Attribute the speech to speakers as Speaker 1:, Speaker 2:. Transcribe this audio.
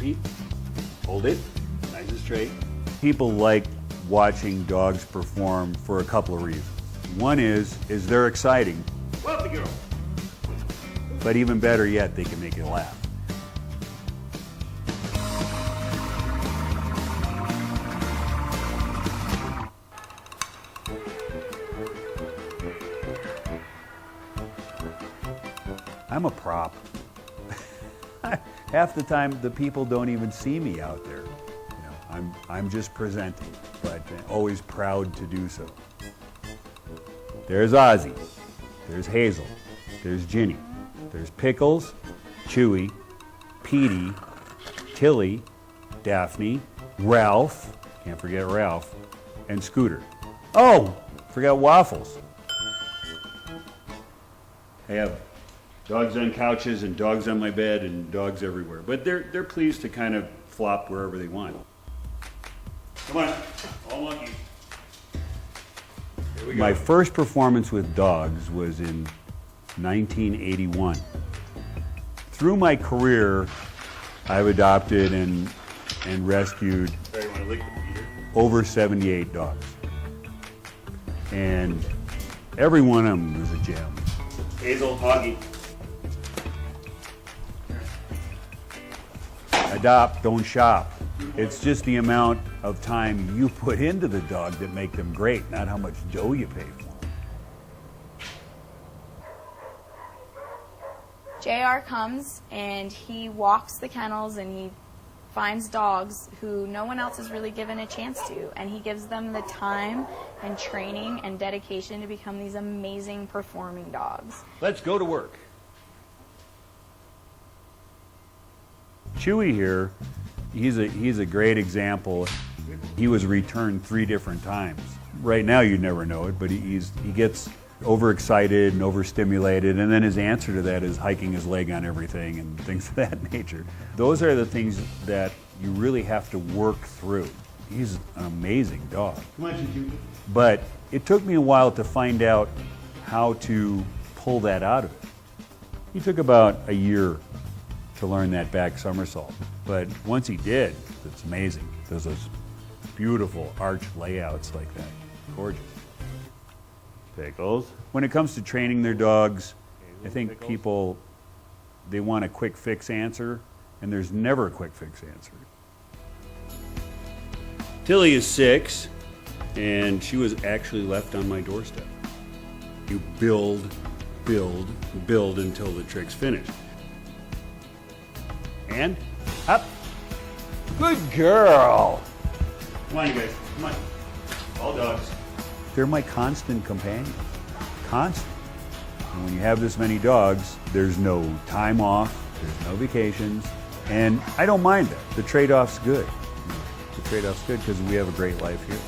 Speaker 1: feet. Hold it, nice and straight. People like watching dogs perform for a couple of reasons. One is they're exciting. Well, the girl. But even better yet, they can make you laugh. I'm a prop. Half the time, the people don't even see me out there. You know, I'm just presenting, but always proud to do so. There's Ozzy, there's Hazel, there's Ginny, there's Pickles, Chewy, Petey, Tilly, Daphne, Ralph, can't forget Ralph, and Scooter. Oh, forgot Waffles. I have dogs on couches and dogs on my bed and dogs everywhere. But they're pleased to kind of flop wherever they want. Come on, all monkeys. Here we go. My first performance with dogs was in 1981. Through my career, I've adopted and rescued over 78 dogs. And every one of them was a gem. Hazel, Hoggy. Adopt, don't shop. It's just the amount of time you put into the dog that make them great, not how much dough you pay for them.
Speaker 2: JR comes and he walks the kennels and he finds dogs who no one else has really given a chance to, and he gives them the time and training and dedication to become these amazing performing dogs.
Speaker 1: Let's go to work. Chewy here, he's a great example. He was returned 3 different times. Right now you'd never know it, but he gets overexcited and overstimulated, and then his answer to that is hiking his leg on everything and things of that nature. Those are the things that you really have to work through. He's an amazing dog. But it took me a while to find out how to pull that out of it. He took about a year to learn that back somersault. But once he did, it's amazing. There's those beautiful arch layouts like that. Gorgeous. Pickles. When it comes to training their dogs, I think people, they want a quick fix answer, and there's never a quick fix answer. Tilly is 6, and she was actually left on my doorstep. You build, build, build until the trick's finished. And up. Good girl. Come on, you guys. Come on. All dogs. They're my constant companions. Constant. And when you have this many dogs, there's no time off, there's no vacations, and I don't mind that. The trade-off's good. The trade-off's good because we have a great life here.